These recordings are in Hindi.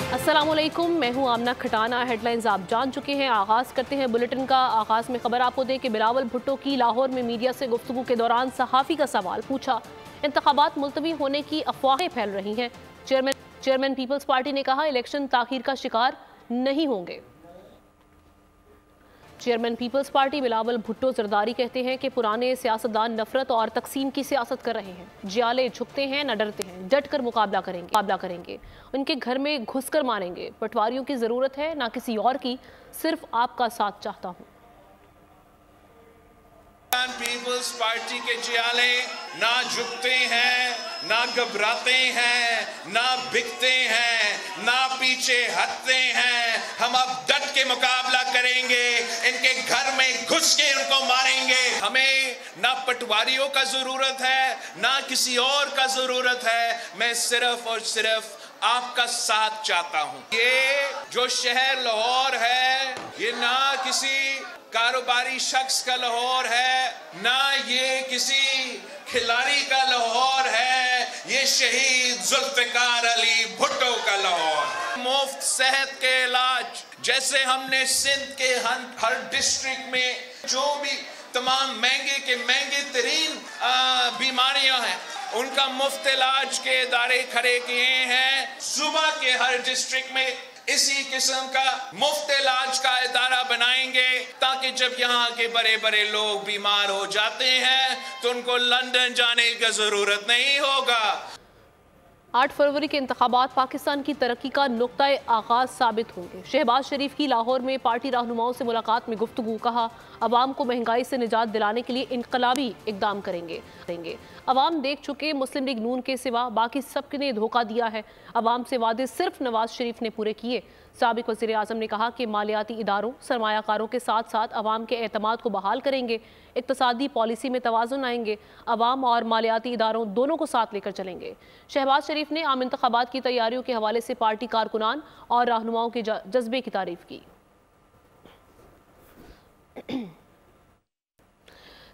अस्सलामुअलैकुम, मैं हूं आमना खटाना। हेडलाइंस आप जान चुके हैं। आगाज़ करते हैं बुलेटिन का। आगाज़ में खबर आपको दें कि बिलावल भुट्टो की लाहौर में मीडिया से गुफ्तगू के दौरान सहाफ़ी का सवाल पूछा। इंतखाबात मुलतवी होने की अफवाहें फैल रही हैं। चेयरमैन पीपल्स पार्टी ने कहा इलेक्शन ताख़ीर का शिकार नहीं होंगे। चेयरमैन पीपल्स पार्टी बिलावल भुट्टो जरदारी कहते हैं कि पुराने सियासतदान नफरत और तकसीम की सियासत कर रहे हैं। जियाले झुकते हैं न डरते हैं, डट कर मुकाबला करेंगे। उनके घर में घुसकर मारेंगे। पटवारियों की जरूरत है ना किसी और की, सिर्फ आपका साथ चाहता हूँ। पीपल्स पार्टी के जियाले ना झुकते हैं, ना घबराते हैं, ना बिकते हैं, ना पीछे हटते हैं। हम अब डट के मुकाबला करेंगे, इनके घर में घुस के उनको मारेंगे। हमें ना पटवारियों का जरूरत है, ना किसी और का जरूरत है। मैं सिर्फ और सिर्फ आपका साथ चाहता हूं। ये जो शहर लाहौर है, ये ना किसी कारोबारी शख्स का लाहौर है, ना ये किसी खिलाड़ी का लाहौर है, ये शहीद जुल्फिकार अली भुट्टो का लाहौर। मुफ्त सेहत के इलाज, जैसे हमने सिंध के हर डिस्ट्रिक्ट में जो भी तमाम महंगे के महंगे तरीन बीमारियां हैं, उनका मुफ्त इलाज के इदारे खड़े किए हैं। सुबह के हर डिस्ट्रिक्ट में इसी किस्म का मुफ्त इलाज का इदारा बनाएंगे, ताकि जब यहाँ के बड़े बड़े लोग बीमार हो जाते हैं तो उनको लंदन जाने की जरूरत नहीं होगा। 8 फरवरी के इंतखाबात पाकिस्तान की तरक्की का नुक्ता-ए आगाज़ साबित होंगे। शहबाज शरीफ की लाहौर में पार्टी रहनुमाओं से मुलाकात में गुफ्तगू। कहा अवाम को महंगाई से निजात दिलाने के लिए इनकलाबी इकदाम करेंगे। अवाम देख चुके मुस्लिम लीग नून के सिवा बाकी सबने धोखा दिया है। अवाम से वादे सिर्फ नवाज शरीफ ने पूरे किए। साबिक वज़ीर आज़म ने कहा कि मालियाती इदारों, सरमायाकारों के साथ साथ अवाम के एतमाद को बहाल करेंगे। इक्तसादी पॉलिसी में तवाज़ुन आएंगे। अवाम और मालियाती इदारों दोनों को साथ लेकर चलेंगे। शहबाज शरीफ ने आम इंतखाबात की तैयारियों के हवाले से पार्टी कारकुनान और रहनुमाओं के जज्बे की तारीफ की।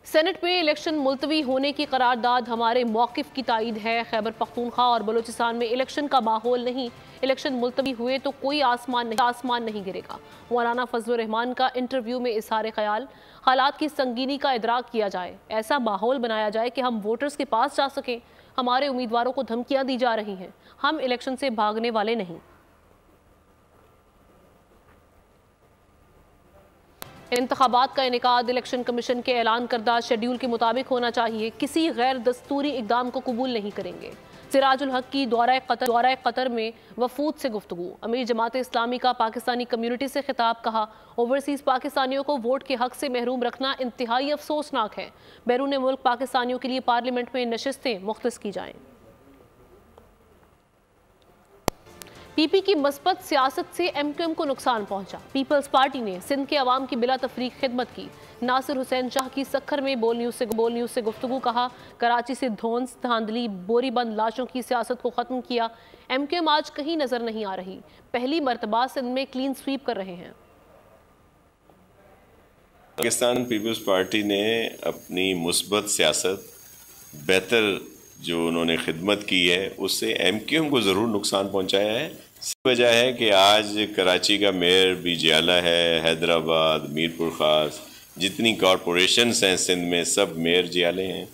सेनेट में इलेक्शन मुलतवी होने की करारदाद हमारे मौक़िफ़ की तायीद है। खैबर पख्तूनख्वा और बलूचिस्तान में इलेक्शन का माहौल नहीं। इलेक्शन मुलतवी हुए तो कोई आसमान नहीं गिरेगा। मौलाना फजलुर रहमान का इंटरव्यू में इज़हार ख्याल, हालात की संगीनी का इदराक किया जाए, ऐसा माहौल बनाया जाए कि हम वोटर्स के पास जा सकें। हमारे उम्मीदवारों को धमकियां दी जा रही हैं, हम इलेक्शन से भागने वाले नहीं। इंतखाबात का इनेकाद इलेक्शन कमीशन के ऐलान करदा शेड्यूल के मुताबिक होना चाहिए। किसी गैर दस्तूरी इकदाम को कबूल नहीं करेंगे। सिराजुल हक की दौरा कतर में वफूद से गुफ्तगू। अमीर जमात इस्लामी का पाकिस्तानी कम्यूनिटी से खिताब। कहा ओवरसीज़ पाकिस्तानियों को वोट के हक से महरूम रखना इंतहाई अफसोसनाक है। बैरून मुल्क पाकिस्तानियों के लिए पार्लियामेंट में नशिस्तें मुख्तस की जाएँ। पीपी की मस्बत सियासत से एमक्यूएम को नुकसान पहुंचा। पीपल्स पार्टी ने सिंध के अवाम की बिला तफरीक खिदमत की। नासिर हुसैन शाह की सखर में बोल न्यूज़ से गुफ्तगू। कहा कराची से धौंस, धांधली, बोरीबंद लाशों की सियासत को ख़त्म किया। एमक्यूएम आज कहीं नज़र नहीं आ रही। पहली मरतबा सिंध में क्लीन स्वीप कर रहे हैं। पाकिस्तान पीपल्स पार्टी ने अपनी मुस्बत सियासत, बेहतर जो उन्होंने खिदमत की है, उससे एमक्यूएम को ज़रूर नुकसान पहुंचाया है। इसी वजह है कि आज कराची का मेयर भी जियाला है, हैदराबाद, मीरपुर ख़ास, जितनी कॉरपोरेशंस हैं सिंध में सब मेयर जियाले हैं।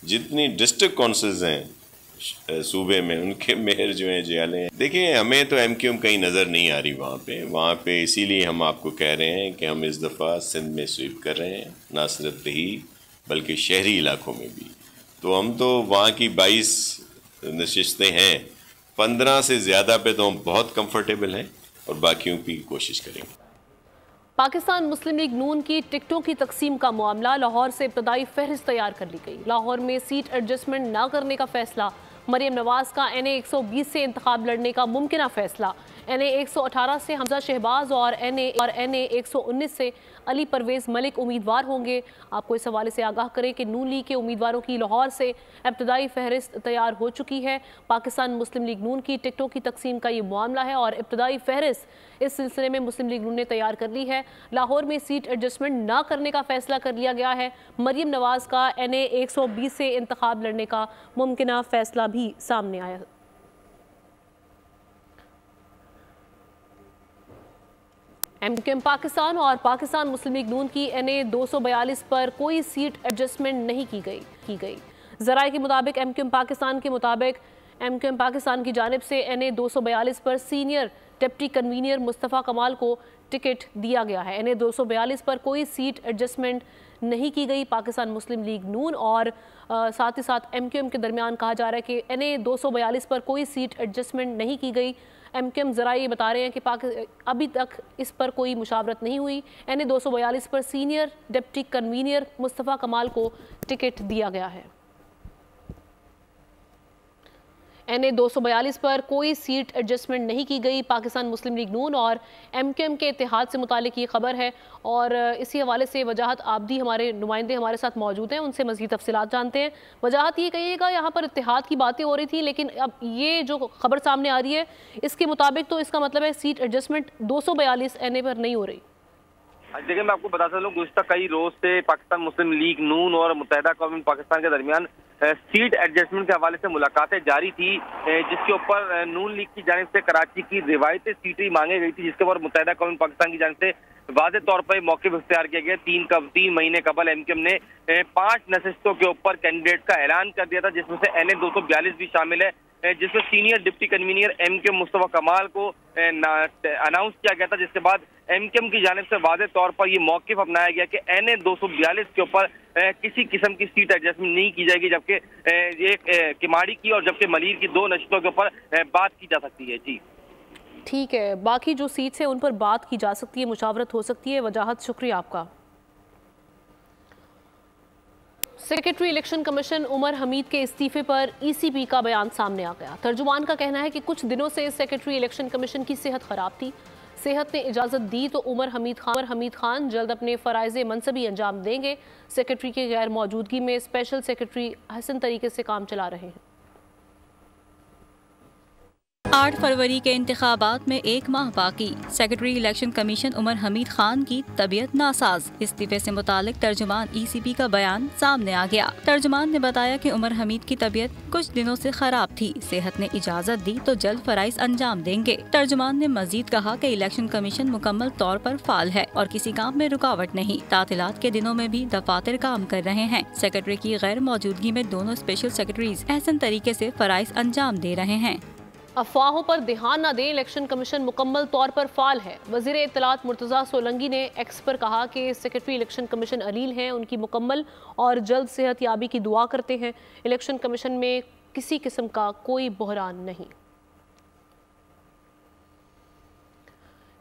जितनी डिस्ट्रिक्ट काउंसिल्स हैं सूबे में, उनके मेयर जो हैं जियाले हैं। देखिए, हमें तो एमक्यूएम कहीं नज़र नहीं आ रही वहाँ पे इसीलिए हम आपको कह रहे हैं कि हम इस दफ़ा सिंध में स्वीप कर रहे हैं, ना सिर्फ दही बल्कि शहरी इलाकों में भी। तो हम तो वहाँ की 22 नशिस्तें हैं, 15 से ज़्यादा पे तो हम बहुत कंफर्टेबल हैं और बाकियों की कोशिश करेंगे। पाकिस्तान मुस्लिम लीग नून की टिकटों की तकसीम का मामला। लाहौर से इब्तदाई फहरिस्त तैयार कर ली गई। लाहौर में सीट एडजस्टमेंट न करने का फैसला। मरियम नवाज का NA 120 से इंतखाब लड़ने का मुमकिन फैसला। NA 118 से हमजा शहबाज और NA 119 से अली परवेज़ मलिक उम्मीदवार होंगे। आपको इस हवाले से आगाह करें कि नून लीग के उम्मीदवारों की लाहौर से इब्तदाई फहरिस्त तैयार हो चुकी है। पाकिस्तान मुस्लिम लीग नून की टिकटों की तकसीम का ये मामला है और इब्तदाई फहरिस्त इस सिलसिले में मुस्लिम लीग नून ने तैयार कर ली है। लाहौर में सीट एडजस्टमेंट न करने का फैसला कर लिया गया है। मरियम नवाज का NA 120 से इंतखाब लड़ने का मुमकिन फैसला भी सामने आया। एमक्यूएम पाकिस्तान और पाकिस्तान मुस्लिम लीग नून की NA 242 पर कोई सीट एडजस्टमेंट नहीं की गई। ज़राए के मुताबिक एमक्यूएम पाकिस्तान की जानिब से NA 242 पर सीनियर डिप्टी कन्वीनर मुस्तफ़ा कमाल को टिकट दिया गया है। NA 242 पर कोई सीट एडजस्टमेंट नहीं की गई। पाकिस्तान मुस्लिम लीग नून और साथ ही साथ एमक्यूएम के दरमियान कहा जा रहा है कि NA 242 पर कोई सीट एडजस्टमेंट नहीं की गई। एमक्यूएम ज़राए ये बता रहे हैं कि अभी तक इस पर कोई मुशावरत नहीं हुई। NA 242 पर सीनियर डिप्टी कन्वीनर मुस्तफ़ा कमाल को टिकट दिया गया है। NA 242 पर कोई सीट एडजस्टमेंट नहीं की गई। पाकिस्तान मुस्लिम लीग नून और एमक्यूएम के इत्तेहाद से मुतालिक ये खबर है और इसी हवाले से वजाहत आबदी हमारे नुमाइंदे हमारे साथ मौजूद हैं, उनसे मज़ीद तफसीलात जानते हैं। वजाहत ये कहिएगा, यहाँ पर इत्तेहाद की बातें हो रही थी लेकिन अब ये जो खबर सामने आ रही है इसके मुताबिक तो इसका मतलब है सीट एडजस्टमेंट 242 NA पर नहीं हो रही। देखिए, मैं आपको बता सकता हूँ गुज़िश्ता कई रोज से पाकिस्तान मुस्लिम लीग नून और मुत्तहिदा कौम पाकिस्तान के दरमियान सीट एडजस्टमेंट के हवाले से मुलाकातें जारी थी, जिसके ऊपर नून लीग की जानिब से कराची की रिवायती सीटें मांगी गई थी, जिसके ऊपर मुत्तहिदा कौम पाकिस्तान की जानिब से वाज़े तौर पर मौक़िफ़ इख्तियार किया गया। 3 महीने कबल एमक्यूएम ने 5 नशिस्तों के ऊपर कैंडिडेट का ऐलान कर दिया था, जिसमें से NA 242 भी शामिल है, जिसमें senior deputy convener MQM Mustafa कमाल को अनाउंस किया गया था, जिसके बाद एमक्यूएम की जानिब से वाज़े तौर पर यह मौक़िफ़ अपनाया गया कि NA 242 के ऊपर किसी किस्म की सीट एडजस्टमेंट नहीं की जाएगी, जबकि एक किमाड़ी की और जबकि मलीर की 2 नशिस्तों के ऊपर बात की जा सकती है। जी ठीक है, बाकी जो सीट्स हैं उन पर बात की जा सकती है, मुशावरत हो सकती है। वजाहत शुक्रिया आपका। Secretary election commission Umar Hameed के इस्तीफे पर ECP का बयान सामने आ गया। तर्जुमान का कहना है कि कुछ दिनों से सेक्रेटरी इलेक्शन कमीशन की सेहत खराब थी। सेहत ने इजाज़त दी तो उमर हमीद खान जल्द अपने फ़राइज़े मनसबी अंजाम देंगे। सेक्रेटरी की गैर मौजूदगी में स्पेशल सेक्रेटरी हसन तरीके से काम चला रहे हैं। 8 फरवरी के इंतखाबात में 1 माह बाकी। Secretary election commission Umar Hameed Khan की तबीयत नासाज। इस्तीफे से मुतालिक तर्जुमान ECP का बयान सामने आ गया। तर्जुमान ने बताया कि उमर हमीद की तबीयत कुछ दिनों से खराब थी। सेहत ने इजाज़त दी तो जल्द फराइज अंजाम देंगे। तर्जुमान ने मजीद कहा कि इलेक्शन कमीशन मुकम्मल तौर पर फाल है और किसी काम में रुकावट नहीं। तातीलात के दिनों में भी दफातर काम कर रहे हैं। सेक्रेटरी की गैर मौजूदगी में दोनों स्पेशल सेक्रेटरीज एहसन तरीके से फराइज अंजाम दे रहे हैं। अफवाहों पर ध्यान न दें, इलेक्शन कमीशन मुकम्मल तौर पर फाल है। वज़ीर इत्तलात मुर्तज़ा सोलंकी ने एक्स पर कहा कि सेक्रेटरी इलेक्शन कमीशन अलील हैं, उनकी मुकम्मल और जल्द सेहत याबी की दुआ करते हैं। इलेक्शन कमीशन में किसी किस्म का कोई बहरान नहीं।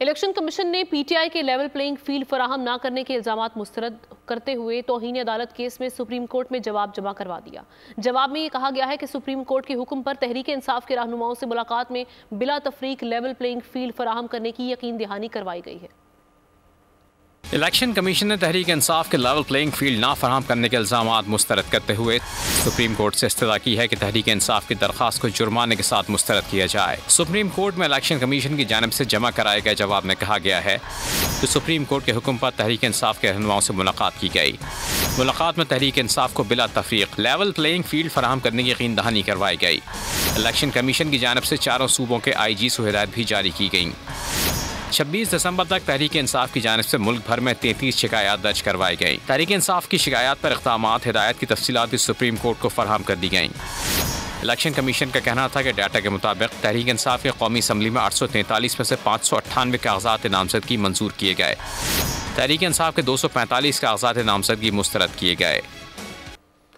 इलेक्शन कमीशन ने PTI के लेवल प्लेइंग फील्ड फराहम न करने के इल्ज़ामात मुस्तरद करते हुए तौहीन अदालत केस में सुप्रीम कोर्ट में जवाब जमा करवा दिया। जवाब में ये कहा गया है कि सुप्रीम कोर्ट के हुक्म पर तहरीक इंसाफ के रहनुमाओं से मुलाकात में बिला तफरीक लेवल प्लेइंग फील्ड फराहम करने की यकीन दहानी करवाई गई है। इलेक्शन कमीशन ने तहरीक इंसाफ के लेवल प्लेइंग फील्ड ना फराहम करने के इल्ज़ामात मुस्तरद करते हुए सुप्रीम कोर्ट से इस्तदा की है कि तहरीक इंसाफ की दरख्वास्त को जुर्माने के साथ मुस्तरद किया जाए। सुप्रीम कोर्ट में इलेक्शन कमीशन की जानिब से जमा कराए गए जवाब में कहा गया है कि सुप्रीम कोर्ट के हुक्म पर तहरीक इंसाफ के रहनुमाओं से मुलाकात की गई। मुलाकात में तहरीक इंसाफ को बिला तफरीक लेवल प्लेइंग फील्ड फराहम करने की यकीन दहानी करवाई गई। इलेक्शन कमीशन की जानिब से चारों सूबों के IGs को हिदायत भी जारी की गई। 26 दिसंबर तक तहरीक इंसाफ की जानिब से मुल्क भर में 33 शिकायत दर्ज करवाई गई। तहरीक इंसाफ की शिकायत पर इक़दामात हिदायत की तफसीलात भी सुप्रीम कोर्ट को फराहम कर दी गई। इलेक्शन कमीशन का कहना था कि डाटा के मुताबिक तहरीक इंसाफ के कौमी असम्बली में 843 में से 598 कागजात नामजदगी मंजूर किए गए। तहरीक इंसाफ के 245 कागजात नामजदगी मुस्तरद किए गए।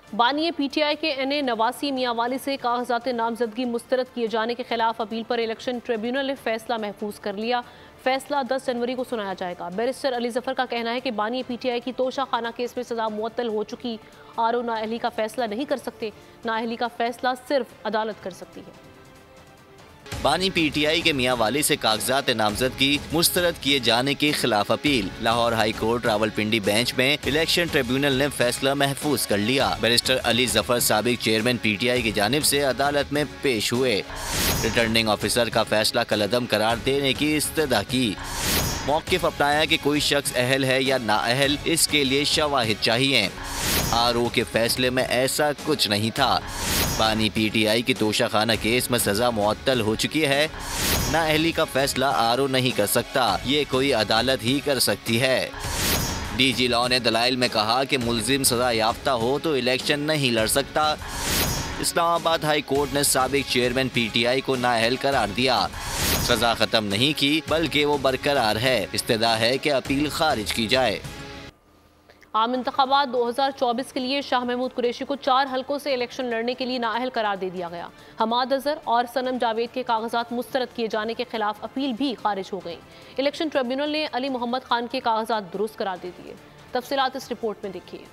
बानी PTI के NA नवासी मियांवाली से कागजात नामजदगी मुस्तरद किए जाने के खिलाफ अपील पर इलेक्शन ट्रिब्यूनल ने फैसला महफूज कर लिया। फैसला 10 जनवरी को सुनाया जाएगा। बैरिस्टर अली जफर का कहना है कि बानी PTI की तोशा खाना केस में सजा मुअत्तल हो चुकी। RO नाअहली का फैसला नहीं कर सकते, नाअहली का फैसला सिर्फ अदालत कर सकती है। बानी PTI के मियांवाली से कागजात नामजदगी मुस्तरद किए जाने के खिलाफ appeal. Lahore high court Rawalpindi bench में इलेक्शन ट्रिब्यूनल ने फैसला महफूज कर लिया। बैरिस्टर अली जफर साबिक चेयरमैन PTI की जानिब से अदालत में पेश हुए। रिटर्निंग ऑफिसर का फैसला कलअदम करार देने की इस्तदा की। मौक़िफ़ अपनाया कि कोई शख्स अहल है या नाअहल, इसके लिए शवाहिद चाहिए। RO के फैसले में ऐसा कुछ नहीं था। बानी PTI की तोशाखाना केस में सजा मुअत्तल हो चुकी है। नाअहली का फैसला RO नहीं कर सकता, ये कोई अदालत ही कर सकती है। DG लॉ ने दलाइल में कहा कि मुल्जिम सजा याफ्ता हो तो इलेक्शन नहीं लड़ सकता। इस्लामाबाद हाई कोर्ट ने साबिक चेयरमैन PTI को नाअहल करार दिया। सजा खत्म नहीं की बल्कि वो बरकरार है। इस्तदा है कि अपील खारिज की जाए। आम इंतखाबात 2024 के लिए शाह महमूद कुरैशी को 4 हलकों से इलेक्शन लड़ने के लिए नाअहल करार दे दिया गया। हमाद अजहर और सनम जावेद के कागजात मुस्तरद किए जाने के खिलाफ अपील भी खारिज हो गई। इलेक्शन ट्रिब्यूनल ने अली मोहम्मद खान के कागजात दुरुस्त करार दे दिए। तफसीलात इस रिपोर्ट में देखिए।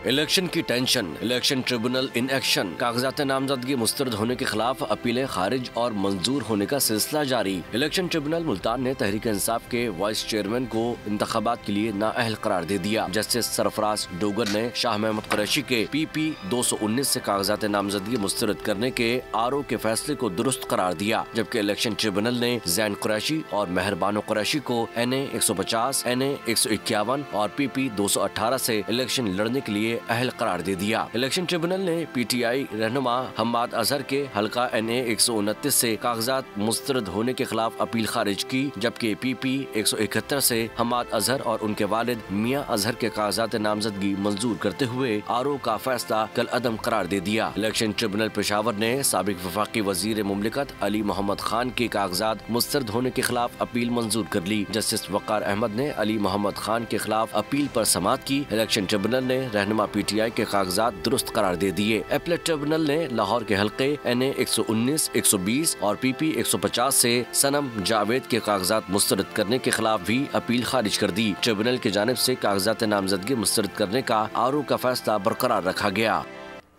इलेक्शन की tension, election tribunal in action, कागजात नामजदगी मुस्तरद होने के खिलाफ अपीलें खारिज और मंजूर होने का सिलसिला जारी। इलेक्शन ट्रिब्यूनल मुल्तान ने तहरीक इंसाफ के वाइस चेयरमैन को इंतखाबात के लिए नाअहल करार दे दिया। जस्टिस सरफराज डोगर ने शाह महमूद कुरैशी के PP 219 से कागजात नामजदगी मुस्तरद करने के RO के फैसले को दुरुस्त करार दिया, जबकि इलेक्शन ट्रिब्यूनल ने जैन कुरैशी और मेहरबानो कुरैशी को NA 150, NA 151 और PP 218 से इलेक्शन लड़ने के लिए अहल करार दे दिया। इलेक्शन ट्रिब्यूनल ने PTI रहनुमा हम्माद अजहर के हल्का NA 129 से कागजात मुस्तरद होने के खिलाफ अपील खारिज की, जबकि PP 171 से हम्माद अजहर और उनके वालिद मियां अजहर के कागजात नामजदगी मंजूर करते हुए RO का फैसला कल अदम करार दे दिया। इलेक्शन ट्रिब्यूनल पेशावर ने साबिक वफाकी वजीर मुमलिकत अली मोहम्मद खान के कागजात मुस्तरद होने के खिलाफ अपील मंजूर कर ली। जस्टिस वकार अहमद ने अली मोहम्मद खान के खिलाफ अपील पर समाअत की। इलेक्शन ट्रिब्यूनल ने रहनुमा PTI के कागजात दुरुस्त करार दे दिए। अपीलेट ट्रिब्यूनल ने लाहौर के हल्के NA 119, 120 और PP 150 से सनम जावेद के कागजात मुस्तरद करने के खिलाफ भी अपील खारिज कर दी। ट्रिब्यूनल की जानिब से कागजात नामजदगी मुस्तरद करने का RO का फैसला बरकरार रखा गया।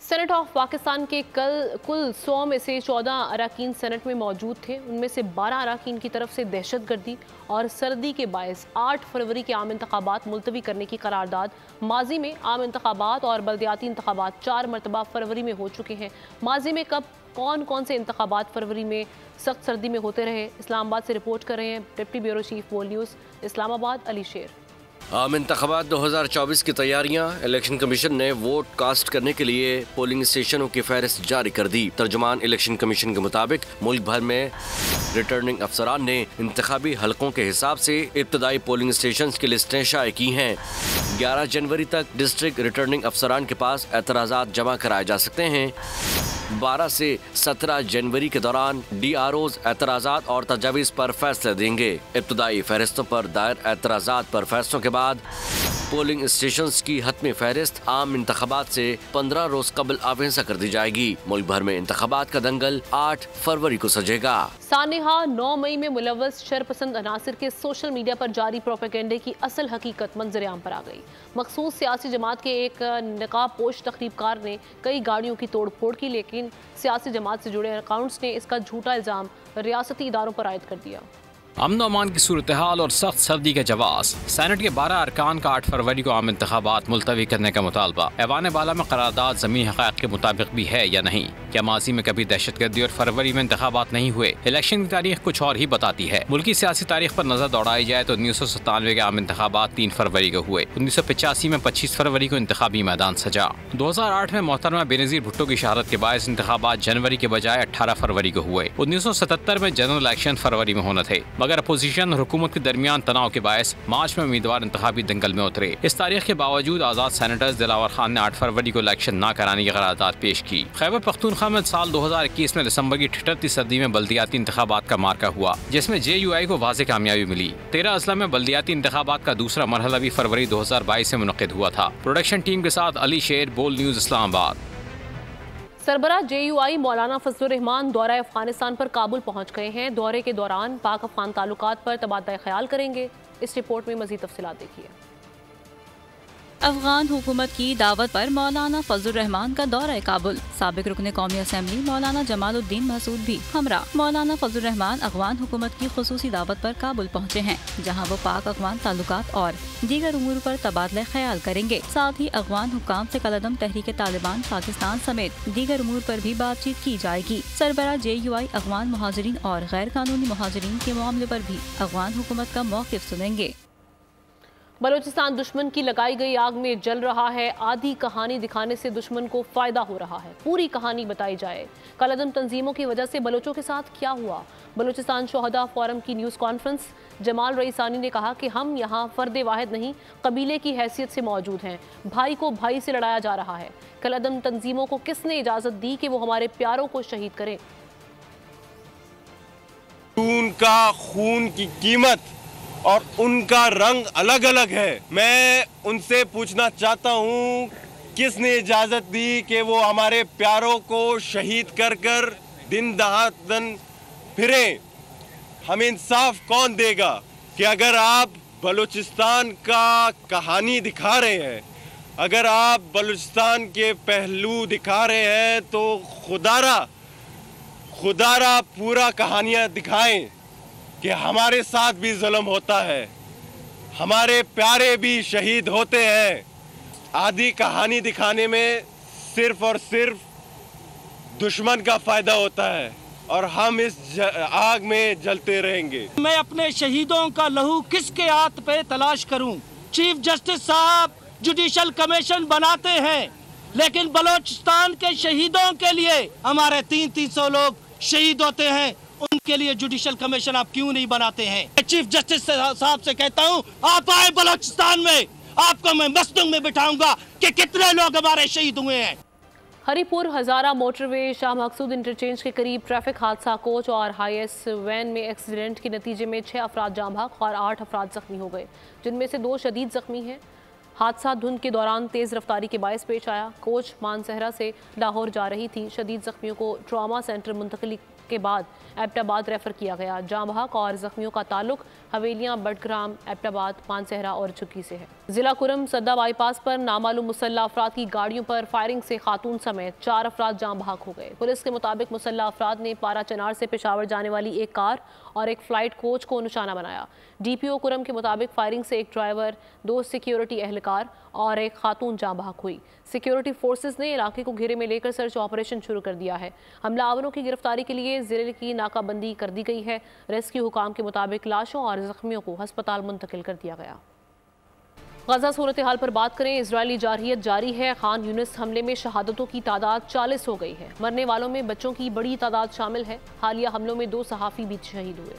सेनेट ऑफ पाकिस्तान के कुल 100 में से 14 अरकान सेनेट में मौजूद थे। उनमें से 12 अरकान की तरफ से दहशतगर्दी और सर्दी के बायस 8 फरवरी के आम इंतखाबात मुलतवी करने की करारदाद। माजी में आम इंतखाबात और बल्दियाती इंतखाबात 4 मरतबा फरवरी में हो चुके हैं। माजी में कब कौन कौन से इंतखाबात फरवरी में सख्त सर्दी में होते रहे? इस्लामाबाद से रिपोर्ट कर रहे हैं डिप्टी ब्यूरो चीफ बोल न्यूज़ इस्लामाबाद अली शेर। आम इंतखाबात 2024 की तैयारियां। इलेक्शन कमीशन ने वोट कास्ट करने के लिए पोलिंग स्टेशनों की फहरिस्त जारी कर दी। तर्जुमान इलेक्शन कमीशन के मुताबिक मुल्क भर में रिटर्निंग अफसरान ने इंतखाबी हलकों के हिसाब से इब्तदाई पोलिंग स्टेशन की लिस्टें शाये की हैं। 11 जनवरी तक डिस्ट्रिक्ट रिटर्निंग अफसरान के पास एतराज़ात जमा कराए जा सकते हैं। 12 से 17 जनवरी के दौरान DROs एतराज़ात और तजावीज़ पर फैसले देंगे। इब्तदाई फहरिस्तों पर दायर एतराज़ात पर फैसलों के बाद पोलिंग स्टेशंस की हतमी फहरिस्त आम इंतखाबात से 15 रोज कबल आवेजा कर दी जाएगी। मुल्क भर में इंतखाबात का दंगल 8 फरवरी को सजेगा। सानिहा 9 मई में मुलव्वस शरपसंद अनासिर के सोशल मीडिया पर जारी प्रोपेगेंडे की असल हकीकत मंजर-ए-आम पर आ गई। मखसूस सियासी जमात के एक नकाब पोश तकरीबकार ने कई गाड़ियों की तोड़ फोड़ की, लेकिन सियासी जमात से जुड़े अकाउंट्स ने इसका झूठा इल्जाम रियासती इदारों पर आयद कर दिया। अमन अमान की सूरत हाल और सख्त सर्दी के जवाब। सेनेट के 12 अरकान का 8 फरवरी को आम इंतखाबात मुलतवी करने का मुतालबा। ऐवान बाला में करारदाद ज़मीनी हक़ाइक़ के मुताबिक भी है या नहीं? क्या माजी में कभी दहशतगर्दी और फरवरी में इंतखाबात नहीं हुए? इलेक्शन की तारीख कुछ और ही बताती है। मुल्की सियासी तारीख पर नजर दौड़ाई जाए तो 1997 के आम इंतखाबात 3 फरवरी को हुए। 1985 में 25 फरवरी को इंतखाबी मैदान सजा। 2008 में मोहतरमा बेनज़ीर भुट्टो की शहादत के बायस इंतखाबात जनवरी के बजाय 18 फरवरी को हुए। 1977 में जनरल इलेक्शन फरवरी में होना थे, मगर अपोजिशन और हुकूमत के दरमियान तनाव के बायस मार्च में उम्मीदवार इंतखाबी दंगल में उतरे। इस तारीख के बावजूद आजाद सेनेटर्स दिलावर खान ने 8 फरवरी को इलेक्शन न कराने की करारदाद पेश की। खैबर पख्तूनख्वा में साल 2021 में दिसंबर की ठिठुरती सर्दी में बल्दियाती इंतखाबात का मार्का हुआ, जिसमें JUI को वाज़ेह कामयाबी मिली। 13 अजला में बल्दियाती इंतखाबात का दूसरा मरहला भी फरवरी 2022 में मुनक़िद हुआ था। प्रोडक्शन टीम के साथ अली शेर, बोल न्यूज़ इस्लामाबाद। सरबराह JUI मौलाना फजलुर रहमान दौरा अफगानिस्तान पर काबुल पहुंच गए हैं। दौरे के दौरान पाक अफगान ताल्लुकात पर तबादला ख्याल करेंगे। इस रिपोर्ट में मज़ीद तफसीलात देखिए। अफगान हुकूमत की दावत पर मौलाना फजलुर रहमान का दौरा काबुल। साबिक रुकन कौमी असम्बली मौलाना जमालुद्दीन मसूद भी हमरा। मौलाना फजलुर रहमान अफगान हुकूमत की खुसूसी दावत पर काबुल पहुँचे हैं, जहाँ वो पाक अफगान ताल्लुकात और दीगर उमूर पर तबादला ख्याल करेंगे। साथ ही अफगान हुक्काम से कलअदम तहरीक तालिबान पाकिस्तान समेत दीगर उमूर पर भी बातचीत की जाएगी। सरबराह JUI अफगान मुहाजिरीन और गैर कानूनी मुहाजिरीन के मामले पर भी अफगान हुकूमत का मौक़िफ़ सुनेंगे। बलूचिस्तान दुश्मन की लगाई गई आग में जल रहा है। आधी कहानी दिखाने से दुश्मन को फायदा हो रहा है। पूरी कहानी बताई जाए। कलअदम तंजीमों की वजह से बलोचों के साथ क्या हुआ। बलूचिस्तान शोहदा फोरम की न्यूज़ कॉन्फ्रेंस। जमाल रईसानी ने कहा कि हम यहाँ फर्द वाहिद नहीं, कबीले की हैसियत से मौजूद हैं। भाई को भाई से लड़ाया जा रहा है। कलअदम तंजीमों को किसने इजाज़त दी कि वो हमारे प्यारों को शहीद करें। उनका खून की कीमत और उनका रंग अलग अलग है। मैं उनसे पूछना चाहता हूँ, किसने इजाज़त दी कि वो हमारे प्यारों को शहीद कर कर दिन दहाड़न फिरे। हमें इंसाफ कौन देगा कि अगर आप बलूचिस्तान का कहानी दिखा रहे हैं, अगर आप बलूचिस्तान के पहलू दिखा रहे हैं, तो खुदारा पूरा कहानियाँ दिखाएं कि हमारे साथ भी जुल्म होता है, हमारे प्यारे भी शहीद होते हैं। आधी कहानी दिखाने में सिर्फ और सिर्फ दुश्मन का फायदा होता है और हम इस आग में जलते रहेंगे। मैं अपने शहीदों का लहू किसके हाथ पे तलाश करूं? चीफ जस्टिस साहब जुडिशल कमीशन बनाते हैं, लेकिन बलूचिस्तान के शहीदों के लिए हमारे 300 लोग शहीद होते हैं, उनके लिए जुडिशल कमीशन आप क्यों नहीं बनाते हैं? चीफ जस्टिस साहब से कहता हूं, आप आए बलूचिस्तान में, आपको मैं मस्तूंग में बिठाऊंगा कि कितने लोग हमारे शहीद हुए हैं। हरिपुर हजारा मोटरवे शाह मकसूद इंटरचेंज के करीब ट्रैफिक हादसा। कोच और हाईएस वैन में एक्सीडेंट के नतीजे में 6 अफराद जाँ भाग और 8 अफराद जख्मी हो गए, जिनमें से 2 शदीद जख्मी हैं। हादसा धुंध के दौरान तेज़ रफ्तारी के बायस पेश आया। कोच मानसहरा से लाहौर जा रही थी। शदीद जख्मियों को ट्रॉमा सेंटर मुंतकिली के बाद एबटाबाद रेफर किया गया। जाँ बहक और जख्मियों का ताल्लुक हवेलियां, बडग्राम, एबटाबाद, मानसहरा और झुग्गी से है। जिला कुरम सद्दा बाईपास पर नामालूम मुसल्ला अफराद की गाड़ियों पर फायरिंग से खातून समेत 4 अफराद जाँ बहक हो गए। पुलिस के मुताबिक मुसल्ला अफराद ने पारा चनार से पेशावर जाने वाली एक कार और एक फ्लाइट कोच को निशाना बनाया। DPO कुरम के मुताबिक फायरिंग से एक ड्राइवर, 2 सिक्योरिटी एहलकार और एक खातून जाँ बहक हुई। सिक्योरिटी फोर्सेस ने इलाके को घेरे में लेकर सर्च ऑपरेशन शुरू कर दिया है। हमलावरों की गिरफ्तारी के लिए जिले की नाकाबंदी कर दी गई है। रेस्क्यू हुकाम के मुताबिक लाशों और जख्मियों को अस्पताल मुंतकिल कर दिया गया। गजा सूरत हाल पर बात करें। इजरायली जारहियत जारी है। खान यूनिस हमले में शहादतों की तादाद 40 हो गई है। मरने वालों में बच्चों की बड़ी तादाद शामिल है। हालिया हमलों में 2 सहाफ़ी भी शहीद हुए।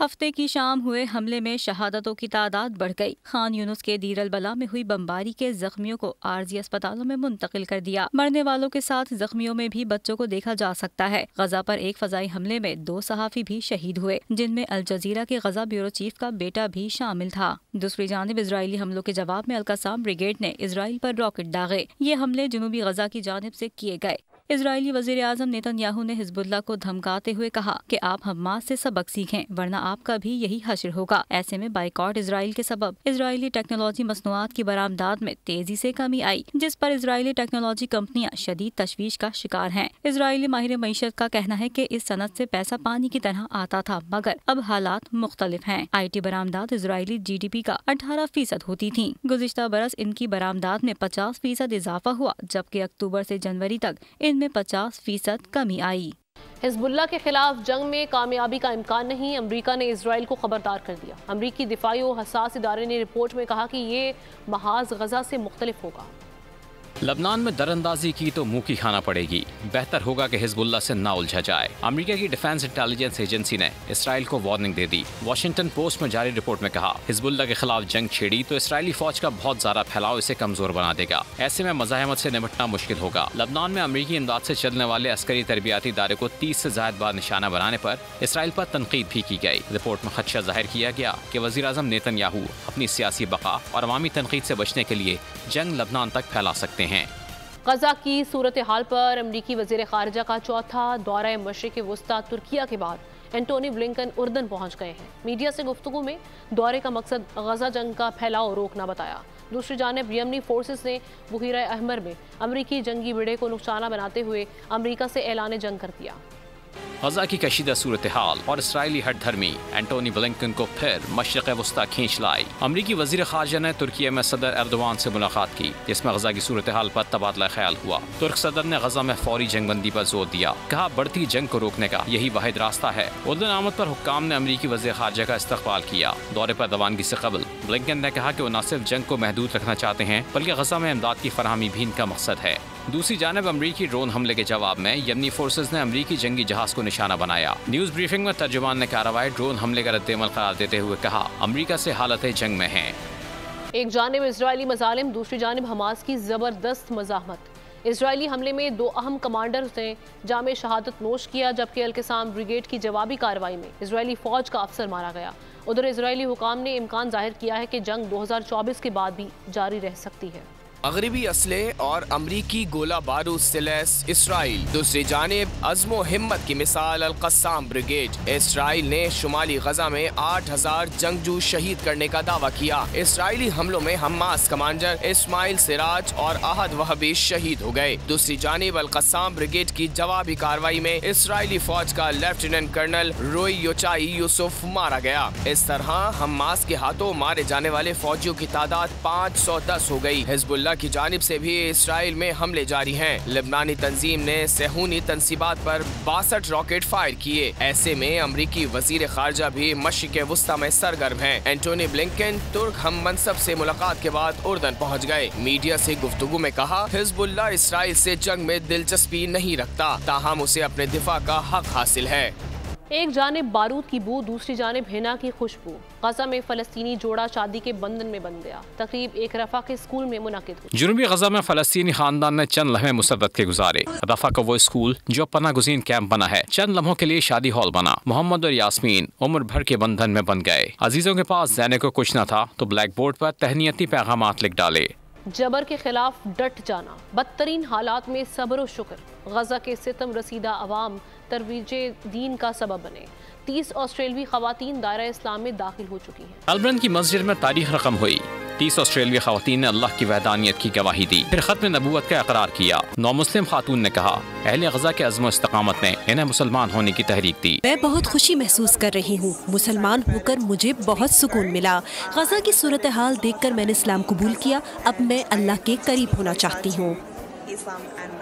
हफ्ते की शाम हुए हमले में शहादतों की तादाद बढ़ गई। खान यूनुस के दीर अल-बला में हुई बमबारी के जख्मियों को आर्जी अस्पतालों में मुंतकिल कर दिया। मरने वालों के साथ जख्मियों में भी बच्चों को देखा जा सकता है। गजा पर एक फजाई हमले में 2 सहाफी भी शहीद हुए, जिनमें अल जजीरा के गजा ब्यूरो चीफ का बेटा भी शामिल था। दूसरी जानिब इजरायली हमलों के जवाब में अल-कसाम ब्रिगेड ने इसराइल पर रॉकेट दागे। ये हमले जनूबी गजा की जानिब से किए गए। इजरायली वज़ीर आज़म नेतन्याहू ने हिजबुल्लाह को धमकाते हुए कहा कि आप हमास से सबक सीखें, वरना आपका भी यही हश्र होगा। ऐसे में बाइकॉट इजराइल के सबब इजरायली टेक्नोलॉजी मसनूआत की बरामदात में तेजी से कमी आई, जिस पर इजरायली टेक्नोलॉजी कंपनियां शदीद तशवीश का शिकार हैं। इजरायली माहिर मईशत का कहना है कि इस सनत से पैसा पानी की तरह आता था, मगर अब हालात मुख्तलिफ हैं। IT बरामदात इजरायली GDP का 18% होती थी। गुज़िश्ता बरस इनकी बरामदात में 50% इजाफा हुआ, जबकि अक्टूबर से जनवरी तक इनमें 50% कमी आई। हिजबुल्लाह के खिलाफ जंग में कामयाबी का इम्कान नहीं। अमरीका ने इसराइल को खबरदार कर दिया। अमरीकी दिफाई और हसास इदारे ने रिपोर्ट में कहा कि ये महाज गजा से मुख्तलिफ होगा। लबनान में दरअंदाजी की तो मुंह की खाना पड़ेगी। बेहतर होगा कि हिजबुल्लाह से ना उलझा जाए। अमेरिका की डिफेंस इंटेलिजेंस एजेंसी ने इसराइल को वार्निंग दे दी। वॉशिंगटन पोस्ट में जारी रिपोर्ट में कहा, हिजबुल्लाह के खिलाफ जंग छेड़ी तो इसराइली फौज का बहुत ज्यादा फैलाव इसे कमजोर बना देगा। ऐसे में मज़ाहमत से निपटना मुश्किल होगा। लबनान में अमेरिकी इमदाद से चलने वाले अस्करी तरबियाती इदारे को 30 से ज्यादा बार निशाना बनाने पर इसराइल पर तनकीद भी की गई। रिपोर्ट में खदशा जाहिर किया गया कि वज़ीर आज़म नेतन्याहू अपनी सियासी बका और अवामी तनकीद से बचने के लिए जंग लबनान तक फैला सकते हैं। गजा की सूरत हाल पर अमरीकी वज़ीर ख़ारिजा का चौथा दौरा मशरिक़ वस्ता तुर्किया के बाद एंटोनी ब्लिंकन उर्दन पहुँच गए हैं। मीडिया से गुफ्तगू में दौरे का मकसद गजा जंग का फैलाव रोकना बताया। दूसरी जानिब यमनी फोर्सेस ने बुहीरा अहमर में अमरीकी जंगी बेड़े को निशाना बनाते हुए अमरीका से ऐलान जंग कर दिया। गजा की कशीदा सूरत हाल और इसराइली हठधर्मी एंटोनी ब्लिंकन को फिर मशरिक़ वस्ता खींच लाई। अमरीकी वज़ीर ख़ारजा ने तुर्की में सदर एर्दोआन से मुलाकात की, जिसमें गजा की सूरत हाल पर तबादला ख्याल हुआ। तुर्क सदर ने गजा में फौरी जंगबंदी पर जोर दिया, कहा बढ़ती जंग को रोकने का यही वाहिद रास्ता है। उर्दन आमद पर हुक्काम ने अमरीकी वज़ीर ख़ारजा का इस्तक़बाल किया। दौरे पर रवानगी से कबल ब्लिंकन ने कहा कि वो न सिर्फ जंग को महदूद रखना चाहते हैं, बल्कि गजा में इमदाद की फरहमी भी इनका मकसद है। दूसरी जानब अमरीकी ड्रोन हमले के जवाब में यमनी फोर्सेज ने अमरीकी जंगी जहाज को निशाना बनाया। न्यूज़ ब्रीफिंग में तर्जुमान ने कार्रवाई ड्रोन हमले का रद्देअमल करार देते हुए कहा, अमरीका से हालत जंग में है। एक जानिब इजरायली मजालिम, दूसरी जानिब हमास की ज़बरदस्त मज़ाहमत। इजरायली हमले में 2 अहम कमांडर्स ने जामे शहादत नोश किया, जबकि अल-क़िसाम ब्रिगेड की जवाबी कार्रवाई में इजरायली फ़ौज का अफसर मारा गया। उधर इजरायली हुकाम ने इम्कान जाहिर किया है कि जंग 2024 के बाद भी जारी रह सकती है। मगरबी असले और अमरीकी गोला बारूद से लैस इसराइल। दूसरी जानिब अज़्मो हिम्मत की मिसाल अल-क़स्साम ब्रिगेड। इसराइल ने शुमाली गजा में 8000 जंगजू शहीद करने का दावा किया। इसराइली हमलों में हमास कमांडर इस्माइल सिराज और अहद वहबी शहीद हो गए। दूसरी जानिब अल-क़स्साम ब्रिगेड की जवाबी कार्रवाई में इसराइली फौज का लेफ्टिनेंट कर्नल रोई योचाई यूसुफ मारा गया। इस तरह हमास के हाथों मारे जाने वाले फौजियों की तादाद 510 हो गई। हिज़्बुल्लाह की जानिब से भी इसराइल में हमले जारी हैं। लेबनानी तंजीम ने सेहूनी तंसीबात पर 62 रॉकेट फायर किए। ऐसे में अमरीकी वजीर खारजा भी मशरिक़ वस्ता में सरगर्म हैं। एंटोनी ब्लिंकन तुर्क हम मनसब से मुलाकात के बाद उर्दन पहुँच गए। मीडिया से गुफ्तगू में कहा, हिज़्बुल्लाह इसराइल से जंग में दिलचस्पी नहीं रखता, ताहम उसे अपने दिफा का हक हासिल है। एक जानिब बारूद की बू, दूसरी जानिब हिना की खुशबू। गजा में फलस्तीनी जोड़ा शादी के बंधन में बंध गया। तकरीब एक रफा के स्कूल में मुनाकिद हुई। जुनूबी गजा में फलस्तीनी खानदान ने चंद लम्हे मुसर्रत के गुजारे। रफा का वो स्कूल जो पनाह गुज़ीन कैंप बना है, चंद लम्हों के लिए शादी हॉल बना। मोहम्मद और यास्मीन उम्र भर के बंधन में बन गए। अजीजों के पास देने को कुछ न था तो ब्लैक बोर्ड पर तहनीती पैगामात लिख डाले। जबर के खिलाफ डट जाना, बदतरीन हालात में सब्र और शुक्र। गजा के सितम रसीदा अवाम तरवीज दीन का सबब बने। 30 ऑस्ट्रेलवी खवातीन दायरा इस्लाम में दाखिल हो चुकी हैं। अलब्रन की मस्जिद में तारीख रकम हुई। 30 ऑस्ट्रेलवी खवातीन ने अल्लाह की वहदानियत की गवाही दी, फिर खत्म नबूवत का इकरार किया। नौ मुस्लिम खातून ने कहा, अहले गजा के अज़्म इस्तकामत ने इन्हें मुसलमान होने की तहरीक दी। मैं बहुत खुशी महसूस कर रही हूँ। मुसलमान होकर मुझे बहुत सुकून मिला। गजा की सूरत हाल देखकर मैंने इस्लाम कबूल किया। अब मैं अल्लाह के करीब होना चाहती हूँ।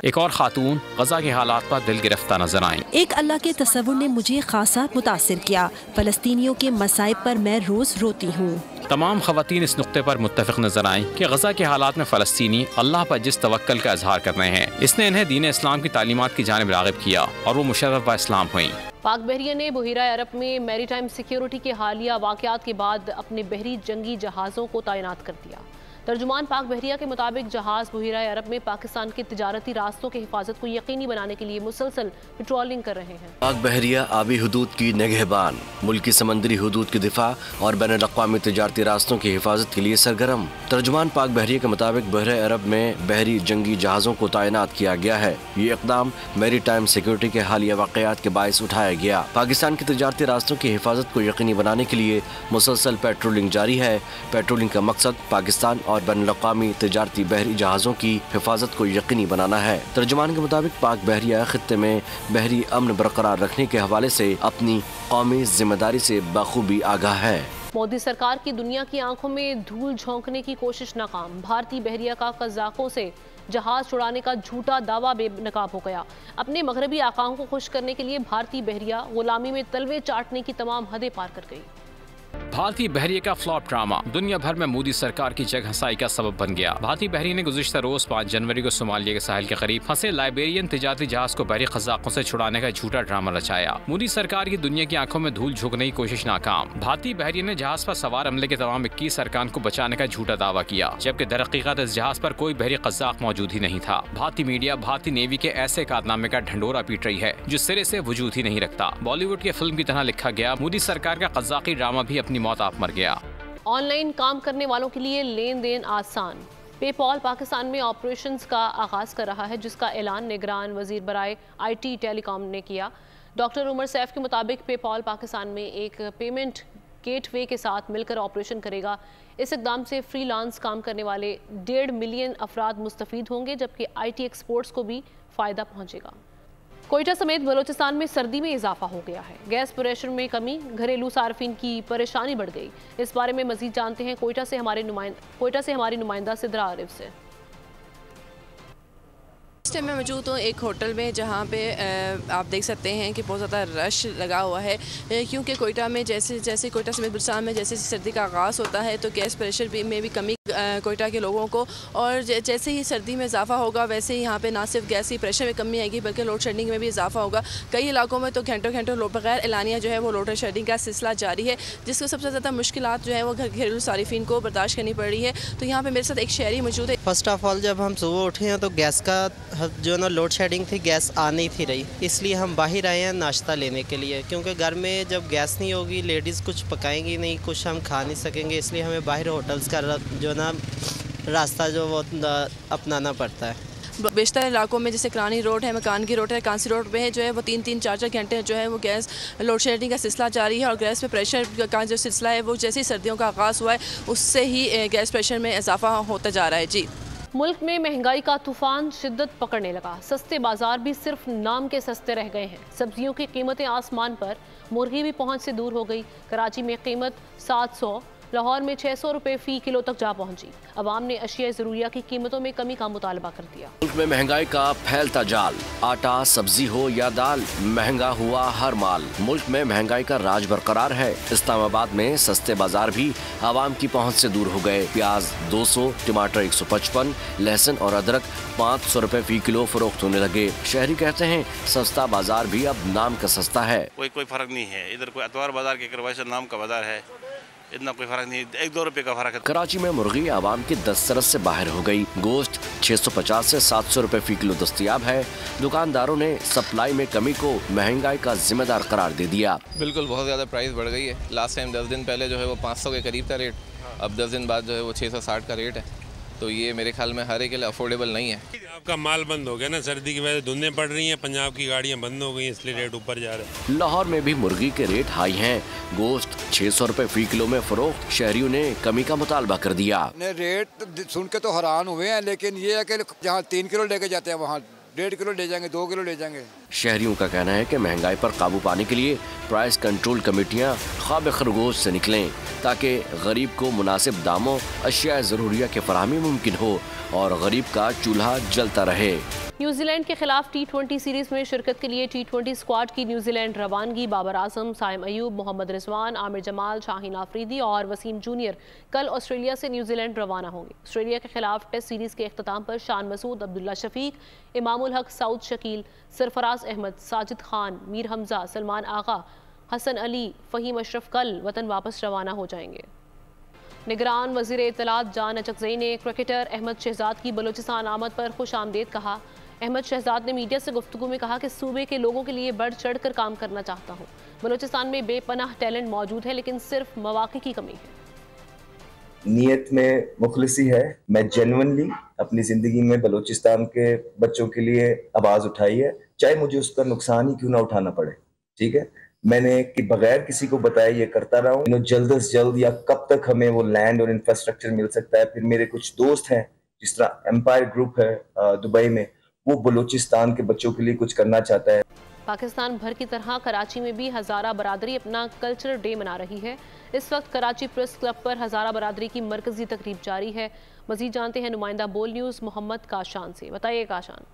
एक और खातून गजा के हालात पर दिल गिरफ्तार नजर आईं। एक अल्लाह के तसव्वुर ने मुझे खासा मुतासिर किया। फलस्तीनियों के मसाइब पर मैं रोज रोती हूँ। तमाम खवातीन इस नुक्ते पर मुत्तफिक नजर आईं कि गजा के हालात में फलस्तीनी अल्लाह पर जिस तवक्कल का इजहार कर रहे हैं, इसने इन्हें दीन इस्लाम की तालीमात की जानिब राग़िब किया और वो मुशर्रफ व इस्लाम हुई। पाक बहरिया ने बहिरा अरब में मैरीटाइम सिक्योरिटी के हालिया वाक़यात के बाद अपने बहरी जंगी जहाज़ों को तैनात कर दिया। तर्जुमान पाक बहरिया के मुताबिक जहाज बहिरा अरब में पाकिस्तान के तिजारती रास्तों की हिफाजत को यकीनी बनाने के लिए मुसलसल पेट्रोलिंग कर रहे हैं। पाक बहरिया आबी हदूद की निगहबान, मुल्की समंदरी हदूद की दिफा और बैनुल-अक़वामी तिजारती रास्तों की हिफाजत के लिए सरगर्म। तर्जुमान पाक बहरिया के मुताबिक बहरा अरब में बहरी जंगी जहाज़ों को तैनात किया गया है। ये इक़दाम मैरी टाइम सिक्योरिटी के हालिया वाक़यात के बायस उठाया गया। पाकिस्तान के तिजारती रास्तों की हिफाजत को यकीनी बनाने के लिए मुसलसल पेट्रोलिंग जारी है। पेट्रोलिंग का मकसद पाकिस्तान और बैनुल-अक़वामी तिजारती बहरी जहाज़ों की हिफाजत को यकीनी बनाना है। तर्जुमान के मुताबिक पाक बहरिया खित्ते में बहरी अमन बरकरार रखने के हवाले से अपनी कौमी जिम्मेदारी से बखूबी आगाह है। मोदी सरकार की दुनिया की आंखों में धूल झोंकने की कोशिश नाकाम। भारतीय बहरिया का कज़ाकों से जहाज छुड़ाने का झूठा दावा बेनकाब हो गया। अपने मगरबी आकाओं को खुश करने के लिए भारतीय बहरिया गुलामी में तलवे चाटने की तमाम हदें पार कर गई। भारतीय बहरिया का फ्लॉप ड्रामा दुनिया भर में मोदी सरकार की जग हंसाई का सबब बन गया। भारतीय बहरिया ने गुज़िश्ता रोज 5 जनवरी को सोमालिया के साहिल के करीब फंसे लाइबेरियन तिजारती जहाज को बहरी क़ज़ाक़ों से छुड़ाने का झूठा ड्रामा रचाया। मोदी सरकार की दुनिया की आंखों में धूल झोंकने की कोशिश नाकाम। भारतीय बहरिया ने जहाज पर सवार अमले के तमाम 21 अरकान को बचाने का झूठा दावा किया, जबकि दरहकीकत इस जहाज पर कोई बहरी क़ज़ाक़ मौजूद ही नहीं था। भारतीय मीडिया भारतीय नेवी के ऐसे कारनामे का ढंडोरा पीट रही है जो सिरे से वजूद ही नहीं रखता। बॉलीवुड की फिल्म की तरह लिखा गया मोदी सरकार का क़ज़ाक़ी ड्रामा भी अपनी मौत आप मर गया। ऑनलाइन काम करने वालों के लिए लेन देन आसान। पेपॉल पाकिस्तान में ऑपरेशंस का आगाज कर रहा है, जिसका ऐलान निगरान वजीर बराए IT टेलीकॉम ने किया। डॉक्टर उमर सैफ के मुताबिक पेपॉल पाकिस्तान में एक पेमेंट गेटवे के साथ मिलकर ऑपरेशन करेगा। इस इक़दाम से फ्रीलांस काम करने वाले 1.5 मिलियन अफराद मुस्तफ़ीद होंगे, जबकि IT एक्सपोर्ट्स को भी फ़ायदा पहुँचेगा। कोयटा समेत बलोचिस्तान में सर्दी में इजाफा हो गया है। गैस प्रेशर में कमी, घरेलू सार्फिन की परेशानी बढ़ गई। इस बारे में मजीद जानते हैं कोयटा से हमारी नुमाइंदा सिद्रा आरिफ से। इस टाइम मैं मौजूद हूँ एक होटल में जहाँ पे आप देख सकते हैं कि बहुत ज़्यादा रश लगा हुआ है, क्योंकि कोयटा में जैसे कोयटा समेत बलूचिस्तान में जैसे सर्दी का आगाज़ होता है तो गैस प्रेशर में भी कमी कोयटा के लोगों को, और जैसे ही सर्दी में इजाफा होगा वैसे ही यहाँ पे ना सिर्फ गैस की प्रेशर में कमी आएगी बल्कि लोड शेडिंग में भी इजाफा होगा। कई इलाकों में तो घंटों बगैर एलानिया जो है वो लोड शेडिंग का सिलसिला जारी है, जिसको सबसे ज़्यादा मुश्किलात जो है वो घरेलू सारिफिन को बर्दाश्त करनी पड़ रही है। तो यहाँ पे मेरे साथ एक शहरी मौजूद है। फर्स्ट ऑफ ऑल जब हम सुबह उठे हैं तो गैस का जो ना लोड शेडिंग थी, गैस आ नहीं थी रही, इसलिए हम बाहर आए हैं नाश्ता लेने के लिए, क्योंकि घर में जब गैस नहीं होगी लेडीज़ कुछ पकाएंगी नहीं, कुछ हम खा नहीं सकेंगे, इसलिए हमें बाहर होटल्स का जो ना रास्ता जो वो अपनाना पड़ता है। बेशतर इलाकों में जैसे करानी रोड है, मकान की रोड है, कांसी रोड पे है जो है वो 3-3, 4-4 घंटे जो है वो गैस लोड शेडिंग का सिलसिला जारी है, और गैस पे प्रेशर का जो सिलसिला है वो जैसे ही सर्दियों का आगाज़ हुआ है उससे ही गैस प्रेशर में इजाफा होता जा रहा है। जी, मुल्क में महंगाई का तूफान शिद्दत पकड़ने लगा। सस्ते बाजार भी सिर्फ नाम के सस्ते रह गए हैं। सब्जियों की कीमतें आसमान पर, मुर्गी भी पहुंच से दूर हो गई। कराची में कीमत 700, लाहौर में 600 रुपए फ़ी किलो तक जा पहुंची। अवाम ने अशिया ज़रूरिया की कीमतों में कमी का मुतालबा कर दिया। मुल्क में महंगाई का फैलता जाल, आटा सब्जी हो या दाल, महंगा हुआ हर माल। मुल्क में महंगाई का राज बरकरार है। इस्लामाबाद में सस्ते बाजार भी आवाम की पहुंच से दूर हो गए। प्याज 200, टमाटर 155, लहसुन और अदरक 500 रुपए फ़ी किलो फरोख्त होने लगे। शहरी कहते हैं सस्ता बाजार भी अब नाम का सस्ता है। कोई फर्क नहीं है। इधर कोई अतवार बाजार के करवाए से नाम का बाजार है, इतना कोई फर्क नहीं, 1-2 रुपए का फर्क है। कराची में मुर्गी आवाम की दस्तरस से बाहर हो गई। गोश्त 650 से 700 रुपए फ़ी किलो दस्तयाब है। दुकानदारों ने सप्लाई में कमी को महंगाई का जिम्मेदार करार दे दिया। बिल्कुल, बहुत ज़्यादा प्राइस बढ़ गई है। लास्ट टाइम 10 दिन पहले जो है वो 500 के करीब था रेट, अब 10 दिन बाद जो है वो 660 का रेट है। तो ये मेरे ख्याल में हर एक के लिए अफोर्डेबल नहीं है। आपका माल बंद हो गया ना, सर्दी की वजह से धुंधें पड़ रही हैं, पंजाब की गाड़ियां बंद हो गई, इसलिए रेट ऊपर जा रहा है। लाहौर में भी मुर्गी के रेट हाई हैं। गोश्त 600 रुपए फ़ी किलो में फरोख्त। शहरियों ने कमी का मुतालबा कर दिया। रेट सुन के तो हैरान हुए हैं, लेकिन ये है कि जहाँ 3 किलो लेके जाते हैं वहाँ 1.5 किलो ले जाएंगे, 2 किलो ले जाएंगे। शहरियों का कहना है कि महंगाई पर काबू पाने के लिए प्राइस कंट्रोल कमेटियां ख्वाब खरगोश से निकलें, ताकि गरीब को मुनासिब दामों अशिया ज़रूरिया की फराहमी मुमकिन हो और गरीब का चूल्हा जलता रहे। न्यूजीलैंड के खिलाफ T20 सीरीज में शिरकत के लिए T20 स्क्वाड की न्यूजीलैंड रवानगी। बाबर आजम, साइम अयूब, मोहम्मद रिजवान, आमिर जमाल, शाहीन आफरीदी और वसीम जूनियर कल ऑस्ट्रेलिया से न्यूजीलैंड रवाना होंगे। ऑस्ट्रेलिया के खिलाफ टेस्ट सीरीज के अख्ताम पर शान मसूद, अब्दुल्ला शफीक, इमामुल हक, सऊद शकील, सरफराज अहमद, साजिद खान, मीर हमजा, सलमान आगा, हसन अली, फ़हीम अशरफ कल वतन वापस रवाना हो जाएंगे। निगरान वज़ीर इत्तलात जान अचकज़ई ने क्रिकेटर अहमद शहजाद की बलूचिस्तान आमद पर खुश आमदेद कहा। अहमद शहजाद ने मीडिया से गुफ्तगू में कहा कि सूबे के लोगों के लिए बढ़ चढ़ कर काम करना चाहता हूँ। बलूचिस्तान में बेपनाह टैलेंट मौजूद है, लेकिन सिर्फ मौक़े की कमी है। नीयत में मुखलिसी है। मैं जेन्युइनली अपनी ज़िंदगी में बलूचिस्तान के बच्चों के लिए आवाज़ उठाई है, चाहे मुझे उसका नुकसान ही क्यों ना उठाना पड़े। ठीक है, मैंने कि बगैर किसी को बताए ये करता रहा हूँ। जल्द से जल्द या कब तक हमें वो लैंड और इंफ्रास्ट्रक्चर मिल सकता है। फिर मेरे कुछ दोस्त हैं, जिस तरह एम्पायर ग्रुप है दुबई में, वो बलूचिस्तान के बच्चों के लिए कुछ करना चाहता है। पाकिस्तान भर की तरह कराची में भी हज़ारा बरादरी अपना कल्चरल डे मना रही है। इस वक्त कराची प्रेस क्लब पर हज़ारा बरादरी की मरकजी तकरीब जारी है। मजीद जानते हैं नुमाइंदा बोल न्यूज़ मोहम्मद काशान से। बताइए काशान।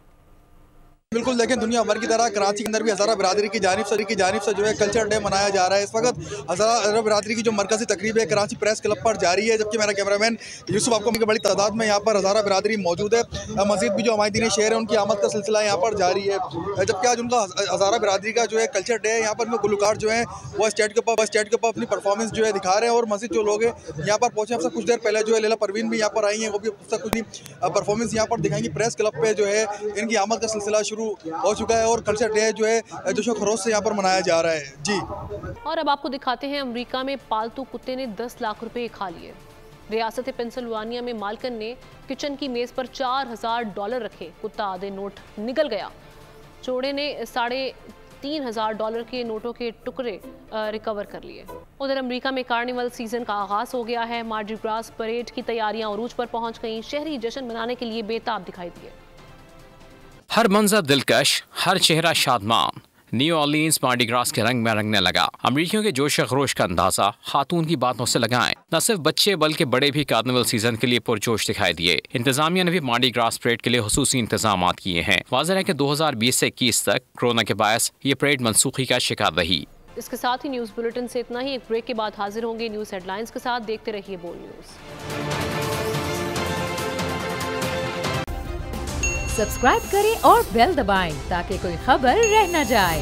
बिल्कुल, लेकिन दुनिया भर की तरह कराची के अंदर भी हज़ारा बरादरी की जानिब से जो है कल्चर डे मनाया जा रहा है। इस वक्त हज़ारा बरादरी की जो मरकज़ी तकरीब है कराची प्रेस क्लब पर जारी है, जबकि मेरा कैमरामैन यूसुफ आपको की बड़ी तादाद में यहाँ पर हज़ारा बरादरी मौजूद है। मज़ीद भी जो हमारे शहर है उनकी आमद का सिलसिला यहाँ पर जारी है, जबकि आज उनका हज़ारा बरादरी का जो है कल्चर डे है। यहाँ पर गुलकार जो है वो स्टेज के ऊपर अपनी परफॉर्मेंस जो है दिखा रहे हैं, और मज़ीद जो लोग हैं यहाँ पर पहुँचे हमसे कुछ देर पहले जो है लैला परवीन भी यहाँ पर आई हैं, वो भी कुछ परफॉर्मेंस यहाँ पर दिखाएंगी। प्रेस क्लब पे जो है इनकी आमद का सिलसिला शुरू हो चुका है और कल्चर डे जो है जोशो खरोश से यहाँ पर मनाया जा रहा है। जी, और अब आपको दिखाते हैं अमेरिका में पालतू कुत्ते ने 10 लाख रुपए खा लिए। रियासत पेंसिल्वानिया में मालकन ने किचन की मेज पर $4000 रखे, कुत्ता आधे नोट निकल गया। चोरे ने $3500 के नोटों के टुकड़े रिकवर कर लिए। उधर अमेरिका में कार्निवल सीजन का आगाज हो गया है। मार्डी ग्रास परेड की तैयारियां उरूज पर पहुंच गईं। शहरी जश्न मनाने के लिए बेताब दिखाई दिए। हर मंजर दिलकश, हर चेहरा Shadman. New Orleans Mardi grass के रंग में रंगने लगा। अमरीकियों के जोश खरोश का अंदाजा खातून की बातों से लगाएं। न सिर्फ बच्चे बल्कि बड़े भी कार्निवल सीजन के लिए पुरजोश दिखाई दिए। इंतजामिया ने भी मार्डी ग्रास परेड के लिए हुसूसी इंतजाम किए हैं। वाज़ेह है कि 2020 से 21 तक कोरोना के बायस ये परेड मनसूखी का शिकार रही। इसके साथ ही न्यूज़ बुलेटिन से इतना ही। एक ब्रेक के बाद हाजिर होंगे न्यूज़ हेडलाइंस के साथ। देखते रहिए बोल न्यूज़। सब्सक्राइब करें और बेल दबाएं ताकि कोई खबर रह न जाए।